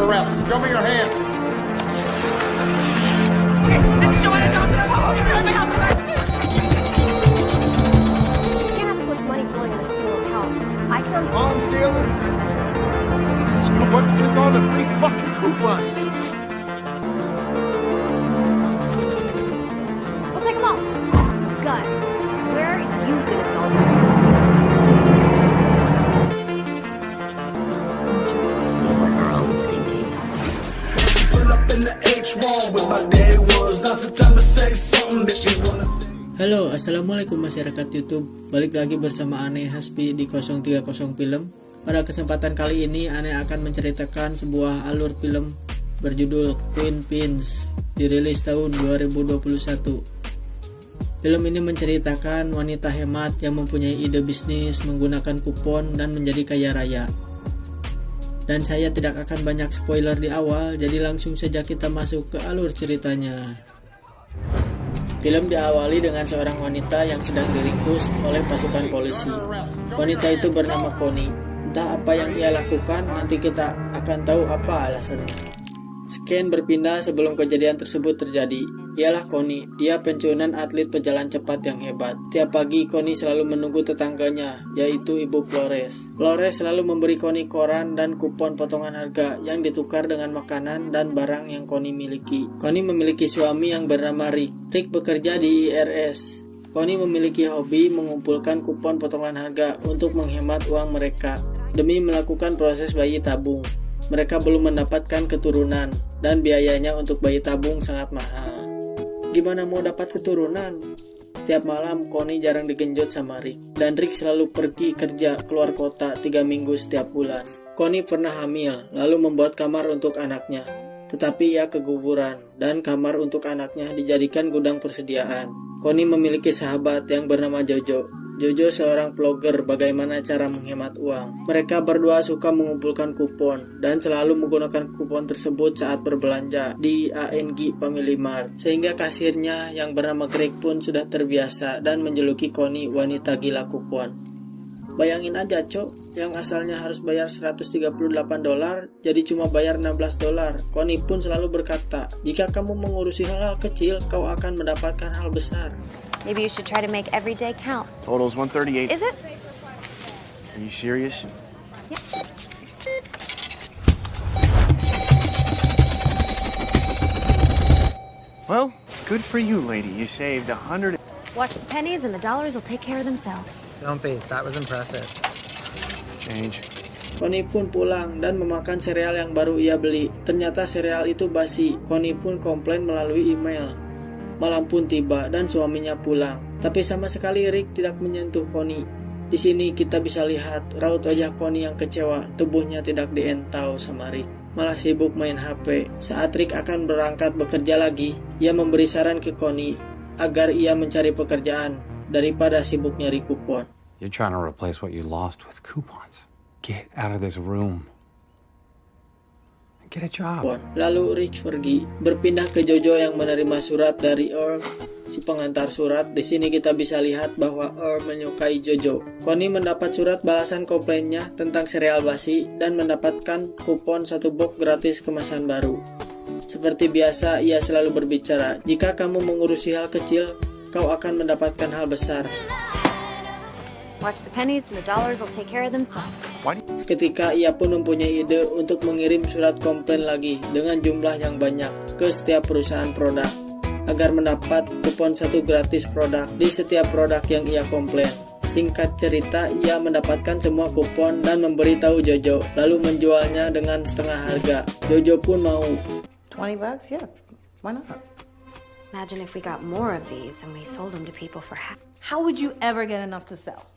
arrest. Show me your hands. It's Joanna Johnson. You can't have this much money flowing in a single account. I can... Arms dealers. What's with all the free fucking coupons? We'll take them all. Guns. Where are you gonna sell them? What Earl's thinking. Pull up in the H1 with my day was not the time to say something that you wanna say. Halo, assalamualaikum masyarakat YouTube. Balik lagi bersama Ane Hasbi di 030 Film. Pada kesempatan kali ini Ane akan menceritakan sebuah alur film berjudul Queen Pins, dirilis tahun 2021. Film ini menceritakan wanita hemat yang mempunyai ide bisnis menggunakan kupon dan menjadi kaya raya. Dan saya tidak akan banyak spoiler di awal, jadi langsung saja kita masuk ke alur ceritanya. Film diawali dengan seorang wanita yang sedang diringkus oleh pasukan polisi. Wanita itu bernama Connie. Entah apa yang ia lakukan, nanti kita akan tahu apa alasannya. Scan berpindah sebelum kejadian tersebut terjadi. Ialah Connie, dia pensiunan atlet pejalan cepat yang hebat. Tiap pagi Connie selalu menunggu tetangganya, yaitu Ibu Flores. Flores selalu memberi Connie koran dan kupon potongan harga yang ditukar dengan makanan dan barang yang Connie miliki. Connie memiliki suami yang bernama Rick. Rick bekerja di IRS. Connie memiliki hobi mengumpulkan kupon potongan harga untuk menghemat uang mereka demi melakukan proses bayi tabung. Mereka belum mendapatkan keturunan dan biayanya untuk bayi tabung sangat mahal. Gimana mau dapat keturunan? Setiap malam Connie jarang digenjot sama Rick, dan Rick selalu pergi kerja keluar kota 3 minggu setiap bulan. Connie pernah hamil, lalu membuat kamar untuk anaknya. Tetapi ia keguguran, dan kamar untuk anaknya dijadikan gudang persediaan. Connie memiliki sahabat yang bernama Jojo. Jojo seorang vlogger bagaimana cara menghemat uang. Mereka berdua suka mengumpulkan kupon dan selalu menggunakan kupon tersebut saat berbelanja di ANG Family Mart. Sehingga kasirnya yang bernama Greg pun sudah terbiasa dan menjuluki Connie wanita gila kupon. Bayangin aja cok, yang asalnya harus bayar $138 jadi cuma bayar $16. Connie pun selalu berkata, jika kamu mengurusi hal-hal kecil, kau akan mendapatkan hal besar. Maybe you should try to make every day count. Total's 138. Is it? Are you serious? Well, good for you, lady. You saved 100. Watch the pennies and the dollars will take care of themselves. Don't be. That was impressive. Change. Connie pun pulang dan memakan sereal yang baru ia beli. Ternyata sereal itu basi. Connie pun komplain melalui email. Malam pun tiba dan suaminya pulang. Tapi sama sekali Rick tidak menyentuh Connie. Di sini kita bisa lihat raut wajah Connie yang kecewa. Tubuhnya tidak dientau sama Rick. Malah sibuk main HP. Saat Rick akan berangkat bekerja lagi, ia memberi saran ke Connie agar ia mencari pekerjaan daripada sibuk nyari kupon. You're trying to replace what you lost with coupons. Get out of this room. Get a job. Lalu Rick pergi, berpindah ke Jojo yang menerima surat dari Earl, si pengantar surat. Di sini kita bisa lihat bahwa Earl menyukai Jojo. Connie mendapat surat balasan komplainnya tentang sereal basi dan mendapatkan kupon 1 box gratis kemasan baru. Seperti biasa, ia selalu berbicara, jika kamu mengurusi hal kecil, kau akan mendapatkan hal besar. Watch the pennies and the dollars will take care of themselves. Ketika ia pun mempunyai ide untuk mengirim surat komplain lagi dengan jumlah yang banyak ke setiap perusahaan produk agar mendapat kupon 1 gratis produk di setiap produk yang ia komplain. Singkat cerita, ia mendapatkan semua kupon dan memberitahu Jojo, lalu menjualnya dengan setengah harga. Jojo pun mau. $20? Yeah, why not? Imagine if we got more of these and we sold them to people for half. How would you ever get enough to sell?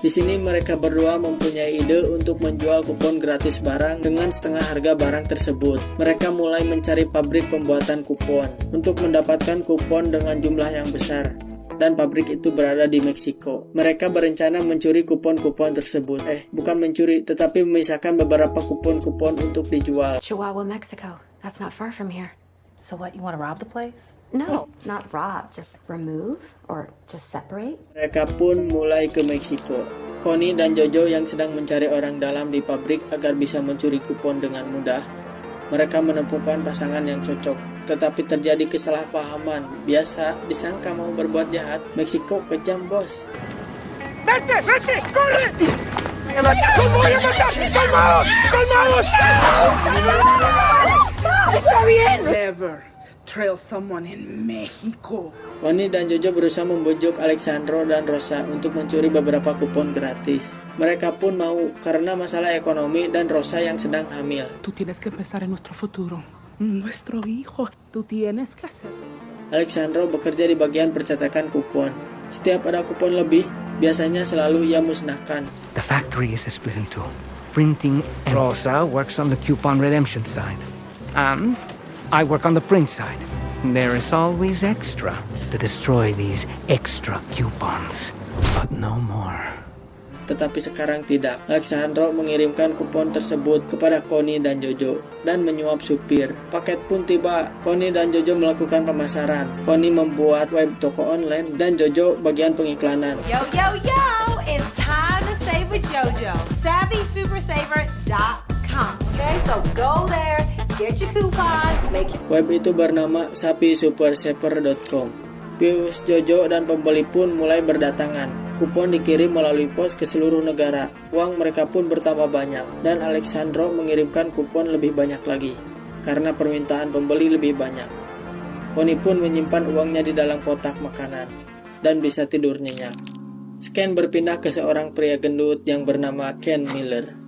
Di sini mereka berdua mempunyai ide untuk menjual kupon gratis barang dengan setengah harga barang tersebut. Mereka mulai mencari pabrik pembuatan kupon untuk mendapatkan kupon dengan jumlah yang besar. Dan pabrik itu berada di Meksiko. Mereka berencana mencuri kupon-kupon tersebut. Bukan mencuri, tetapi memisahkan beberapa kupon-kupon untuk dijual. Chihuahua, Mexico. That's not far from here. So what, you want to rob the place? No, not rob, just remove or just separate. Mereka pun mulai ke Meksiko. Connie dan Jojo yang sedang mencari orang dalam di pabrik agar bisa mencuri kupon dengan mudah. Mereka menemukan pasangan yang cocok, tetapi terjadi kesalahpahaman. Biasa disangka mau berbuat jahat. Meksiko kejam, bos. ¡Vete! ¡Vete! ¡Corre! ¡Los voy a matar! ¡Calmaos! ¡Calmaos! ¡Está bien! Never trail someone in Mexico. Connie dan Jojo berusaha membujuk Alexandro dan Rosa untuk mencuri beberapa kupon gratis. Mereka pun mau karena masalah ekonomi dan Rosa yang sedang hamil. Tú tienes que pensar en nuestro futuro. Nuestro hijo. Tú tienes que hacer. Alexandro bekerja di bagian percetakan kupon. Setiap ada kupon lebih, biasanya selalu ia musnahkan. The factory is split in two. Printing and Rosa works on the coupon redemption side. And I work on the print side. There is always extra to destroy these extra coupons. But no more. Tetapi sekarang tidak. Alexandro mengirimkan kupon tersebut kepada Connie dan Jojo dan menyuap supir. Paket pun tiba. Connie dan Jojo melakukan pemasaran. Connie membuat web toko online dan Jojo bagian pengiklanan. Yo, yo, yo! It's time to save with JoJo. SavvySuperSaver.com. Okay, so go there, get your coupons, make your... Web itu bernama SavvySuperSaver.com. Pius, Jojo, dan pembeli pun mulai berdatangan. Kupon dikirim melalui pos ke seluruh negara. Uang mereka pun bertambah banyak, dan Alexandro mengirimkan kupon lebih banyak lagi, karena permintaan pembeli lebih banyak. Connie pun menyimpan uangnya di dalam kotak makanan, dan bisa tidur nyenyak. Ken berpindah ke seorang pria gendut yang bernama Ken Miller.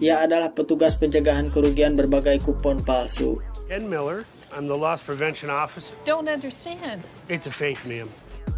Ia adalah petugas pencegahan kerugian berbagai kupon palsu. Ken Miller, I'm the loss prevention officer. Don't understand. It's a fake, ma'am.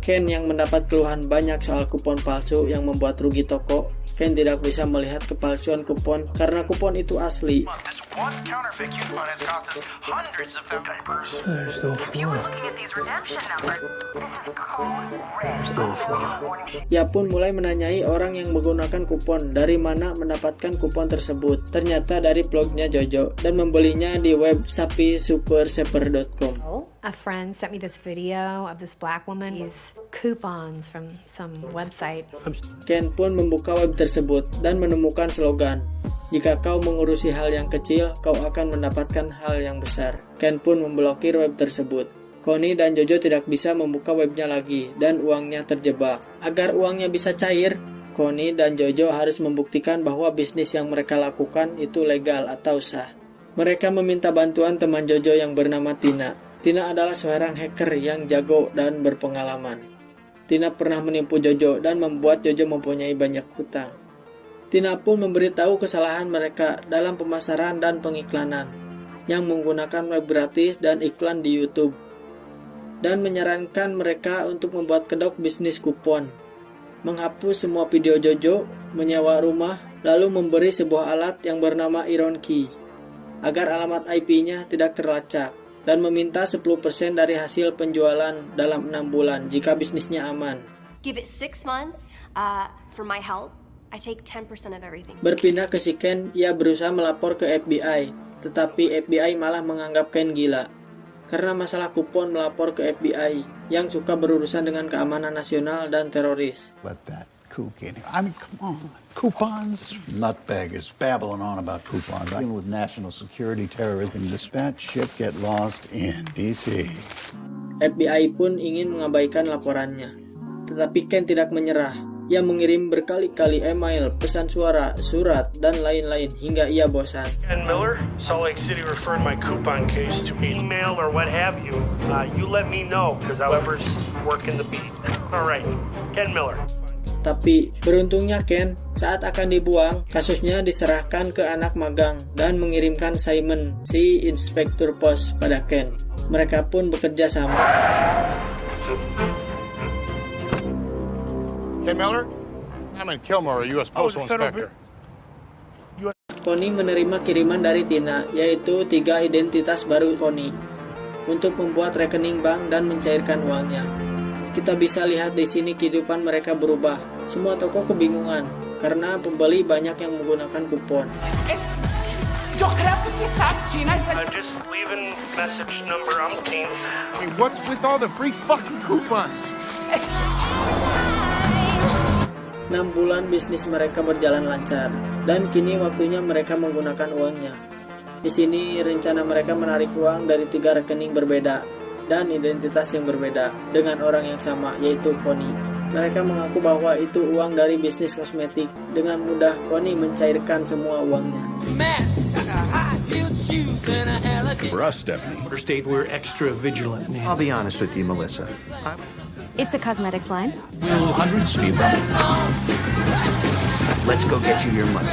Ken yang mendapat keluhan banyak soal kupon palsu yang membuat rugi toko. Ken tidak bisa melihat kepalsuan kupon karena kupon itu asli. This one counterfeit coupon has cost us hundreds of thousands. There's no flaw. Looking at these redemption numbers, this is code red. There's no flaw. Ia pun mulai menanyai orang yang menggunakan kupon dari mana mendapatkan kupon tersebut. Ternyata dari blognya Jojo dan membelinya di web SavvySuperSaver.com. A friend sent me this video of this black woman. These coupons from some website. Ken pun membuka web tersebut dan menemukan slogan, "Jika kau mengurusi hal yang kecil, kau akan mendapatkan hal yang besar." Ken pun memblokir web tersebut. Connie dan Jojo tidak bisa membuka webnya lagi dan uangnya terjebak. Agar uangnya bisa cair, Connie dan Jojo harus membuktikan bahwa bisnis yang mereka lakukan itu legal atau sah. Mereka meminta bantuan teman Jojo yang bernama Tina. Tina adalah seorang hacker yang jago dan berpengalaman. Tina pernah menipu Jojo dan membuat Jojo mempunyai banyak hutang. Tina pun memberitahu kesalahan mereka dalam pemasaran dan pengiklanan yang menggunakan web gratis dan iklan di YouTube, dan menyarankan mereka untuk membuat kedok bisnis kupon, menghapus semua video Jojo, menyewa rumah, lalu memberi sebuah alat yang bernama Iron Key agar alamat IP-nya tidak terlacak, dan meminta 10% dari hasil penjualan dalam 6 bulan jika bisnisnya aman. Give it 6 months for my help. I take 10% of everything. Berpindah ke si Ken, ia berusaha melapor ke FBI, tetapi FBI malah menganggap Ken gila. Karena masalah kupon melapor ke FBI yang suka berurusan dengan keamanan nasional dan teroris. Let that kook in here. I mean, come on. Coupons? Nutbag is babbling on about coupons. Dealing with national security terrorism. This bat shit get lost in D.C. FBI pun ingin mengabaikan laporannya. Tetapi Ken tidak menyerah. Ia mengirim berkali-kali email, pesan suara, surat, dan lain-lain hingga ia bosan. Ken Miller, Salt Lake City referred my coupon case to email or what have you. You let me know, because whoever's working the beat. All right, Ken Miller. Tapi beruntungnya Ken, saat akan dibuang, kasusnya diserahkan ke anak magang dan mengirimkan Simon, si inspektur pos, pada Ken. Mereka pun bekerja sama. Ken Miller? I'm in Kilmore, U.S. Postal Inspector. Connie menerima kiriman dari Tina, yaitu 3 identitas baru Connie, untuk membuat rekening bank dan mencairkan uangnya. Kita bisa lihat di sini kehidupan mereka berubah. Semua toko kebingungan karena pembeli banyak yang menggunakan kupon. Yo creo que quizás China es el... Just leaving message number umpteen. Hey, what's with all the free fucking coupons? 6 bulan bisnis mereka berjalan lancar, dan kini waktunya mereka menggunakan uangnya. Di sini rencana mereka menarik uang dari 3 rekening berbeda dan identitas yang berbeda dengan orang yang sama, yaitu Connie. Mereka mengaku bahwa itu uang dari bisnis kosmetik. Dengan mudah Connie mencairkan semua uangnya. For us, Stephanie, Our state, we're extra vigilant. I'll be honest with you, Melissa. It's a cosmetics line. Will hundreds be about? Let's go get you your money.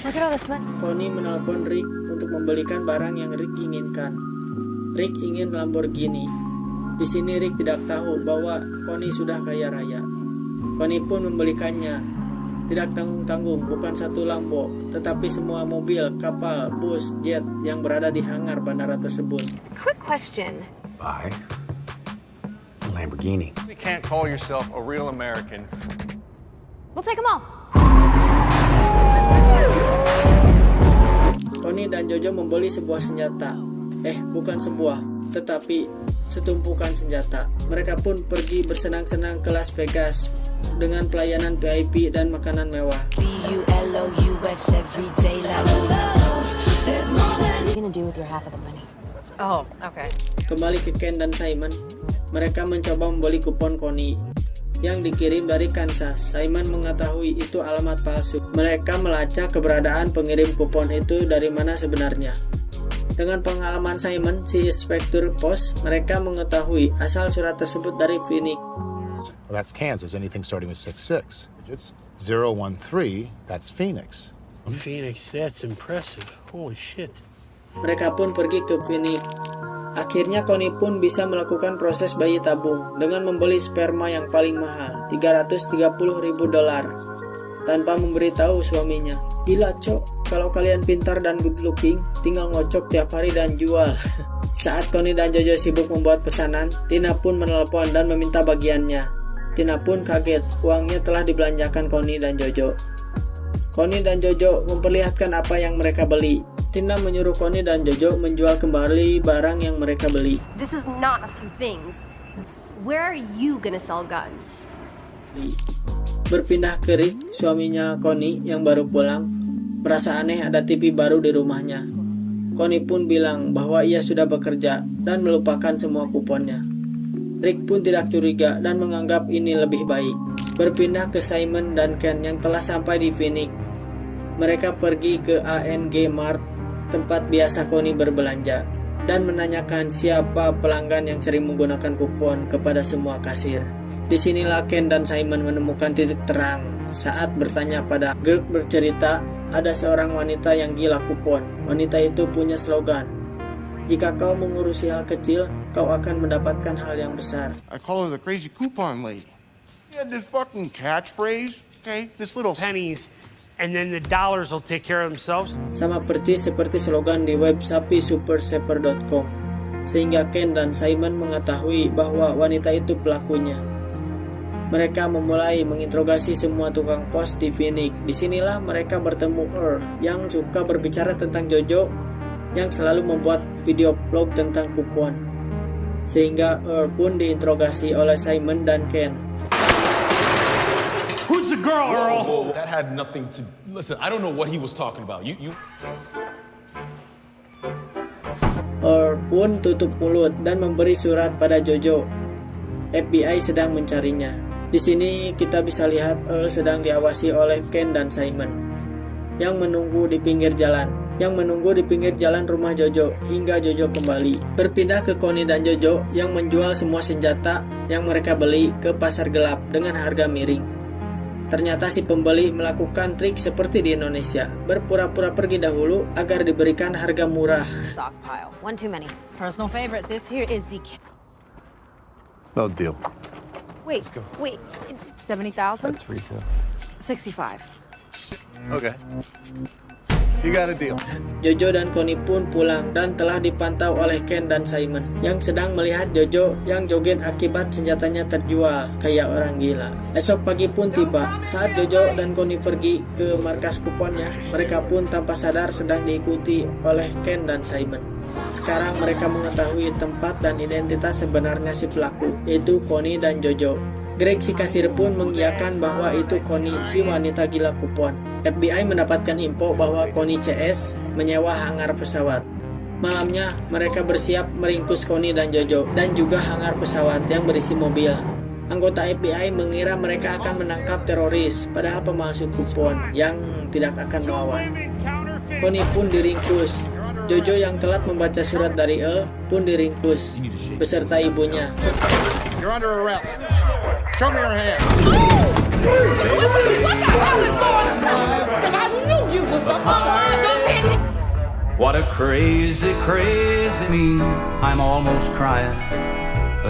Look at all this money. Connie menelpon Rick untuk membelikan barang yang Rick inginkan. Rick ingin Lamborghini. Di sini Rick tidak tahu bahwa Connie sudah kaya raya. Connie pun membelikannya. Tidak tanggung-tanggung, bukan satu Lambo, tetapi semua mobil, kapal, bus, jet yang berada di hangar bandara tersebut. Quick question. Buy a Lamborghini. You can't call yourself a real American. We'll take them all. Connie dan Jojo membeli sebuah senjata. Bukan sebuah, tetapi setumpukan senjata. Mereka pun pergi bersenang-senang ke Las Vegas dengan pelayanan VIP dan makanan mewah. What are you gonna do with your half of the money? Oh, okay. Kembali ke Ken dan Simon, mereka mencoba membeli kupon Connie yang dikirim dari Kansas. Simon mengetahui itu alamat palsu. Mereka melacak keberadaan pengirim kupon itu dari mana sebenarnya. Dengan pengalaman Simon, si inspektur pos, mereka mengetahui asal surat tersebut dari Phoenix. Well, that's Kansas. Anything starting with 66 digits. 013, that's Phoenix. Phoenix, that's impressive. Holy shit. Mereka pun pergi ke Phoenix. Akhirnya Connie pun bisa melakukan proses bayi tabung dengan membeli sperma yang paling mahal, $330.000, tanpa memberitahu suaminya. Gila cok, kalau kalian pintar dan good looking, tinggal ngocok tiap hari dan jual. Saat Connie dan Jojo sibuk membuat pesanan, Tina pun menelpon dan meminta bagiannya. Tina pun kaget, uangnya telah dibelanjakan Connie dan Jojo. Connie dan Jojo memperlihatkan apa yang mereka beli. Tina menyuruh Connie dan Jojo menjual kembali barang yang mereka beli. This is not a few things. Where are you gonna sell guns? Berpindah ke Rick, suaminya Connie yang baru pulang, merasa aneh ada TV baru di rumahnya. Connie pun bilang bahwa ia sudah bekerja dan melupakan semua kuponnya. Rick pun tidak curiga dan menganggap ini lebih baik. Berpindah ke Simon dan Ken yang telah sampai di Phoenix. Mereka pergi ke ANG Mart, tempat biasa Connie berbelanja, dan menanyakan siapa pelanggan yang sering menggunakan kupon kepada semua kasir. Disinilah Ken dan Simon menemukan titik terang saat bertanya pada Girl bercerita ada seorang wanita yang gila kupon. Wanita itu punya slogan, jika kau mengurusi hal kecil, kau akan mendapatkan hal yang besar. I call her the crazy coupon lady. She had this fucking catchphrase, okay? This little pennies, and then the dollars will take care of themselves. Sama persis seperti slogan di web sapisupersaver.com. Sehingga Ken dan Simon mengetahui bahwa wanita itu pelakunya. Mereka memulai menginterogasi semua tukang pos di Phoenix. Disinilah mereka bertemu Earl yang suka berbicara tentang Jojo, yang selalu membuat video vlog tentang kupon. Sehingga Earl pun diinterogasi oleh Simon dan Ken. Who's the girl, Earl? Whoa, that had nothing to... Listen, I don't know what he was talking about. You... Earl pun tutup mulut dan memberi surat pada Jojo. FBI sedang mencarinya. Di sini kita bisa lihat Earl sedang diawasi oleh Ken dan Simon yang menunggu di pinggir jalan rumah Jojo hingga Jojo kembali. Berpindah ke Connie dan Jojo yang menjual semua senjata yang mereka beli ke pasar gelap dengan harga miring. Ternyata si pembeli melakukan trik seperti di Indonesia, berpura-pura pergi dahulu agar diberikan harga murah. Stockpile. One too many. Personal favorite. This here is the... No deal. Wait, it's 70,000? That's retail. 65. Okay. You got a deal. Jojo dan Connie pun pulang dan telah dipantau oleh Ken dan Simon yang sedang melihat Jojo yang joget akibat senjatanya terjual kayak orang gila. Esok pagi pun tiba. Saat Jojo dan Connie pergi ke markas kuponnya, mereka pun tanpa sadar sedang diikuti oleh Ken dan Simon. Sekarang mereka mengetahui tempat dan identitas sebenarnya si pelaku, yaitu Connie dan Jojo. Greg si kasir pun mengiyakan bahwa itu Connie si wanita gila kupon. FBI mendapatkan info bahwa Connie CS menyewa hangar pesawat. Malamnya mereka bersiap meringkus Connie dan Jojo dan juga hangar pesawat yang berisi mobil. Anggota FBI mengira mereka akan menangkap teroris, padahal pemalsu kupon yang tidak akan melawan. Connie pun diringkus. Jojo yang telat membaca surat dari Earl pun diringkus beserta ibunya. You're under arrest. Show me your hand. What a crazy, crazy me. I'm almost crying.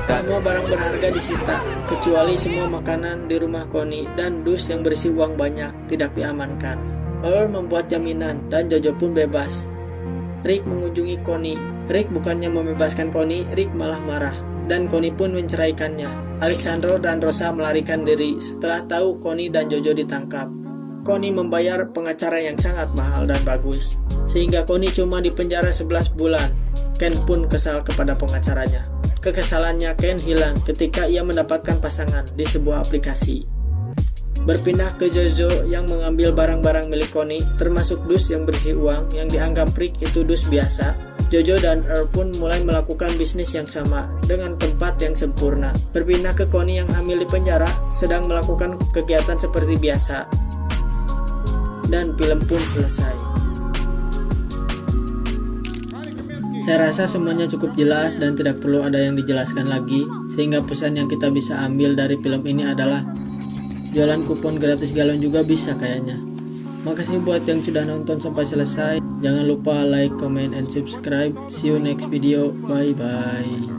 Semua barang berharga disita, kecuali semua makanan di rumah Connie dan dus yang berisi uang banyak tidak diamankan. Earl membuat jaminan dan Jojo pun bebas. Rick mengunjungi Connie. Rick bukannya membebaskan Connie, Rick malah marah. Dan Connie pun menceraikannya. Alexandro dan Rosa melarikan diri setelah tahu Connie dan Jojo ditangkap. Connie membayar pengacara yang sangat mahal dan bagus, sehingga Connie cuma dipenjara 11 bulan. Ken pun kesal kepada pengacaranya. Kekesalannya Ken hilang ketika ia mendapatkan pasangan di sebuah aplikasi. Berpindah ke Jojo yang mengambil barang-barang milik Connie, termasuk dus yang berisi uang yang dianggap Rick itu dus biasa. Jojo dan Earl pun mulai melakukan bisnis yang sama dengan tempat yang sempurna. Berpindah ke Connie yang hamil di penjara, sedang melakukan kegiatan seperti biasa. Dan film pun selesai. Saya rasa semuanya cukup jelas dan tidak perlu ada yang dijelaskan lagi, sehingga pesan yang kita bisa ambil dari film ini adalah jualan kupon gratis galon juga bisa kayaknya. Makasih buat yang sudah nonton sampai selesai. Jangan lupa like, comment, and subscribe. See you next video. Bye bye.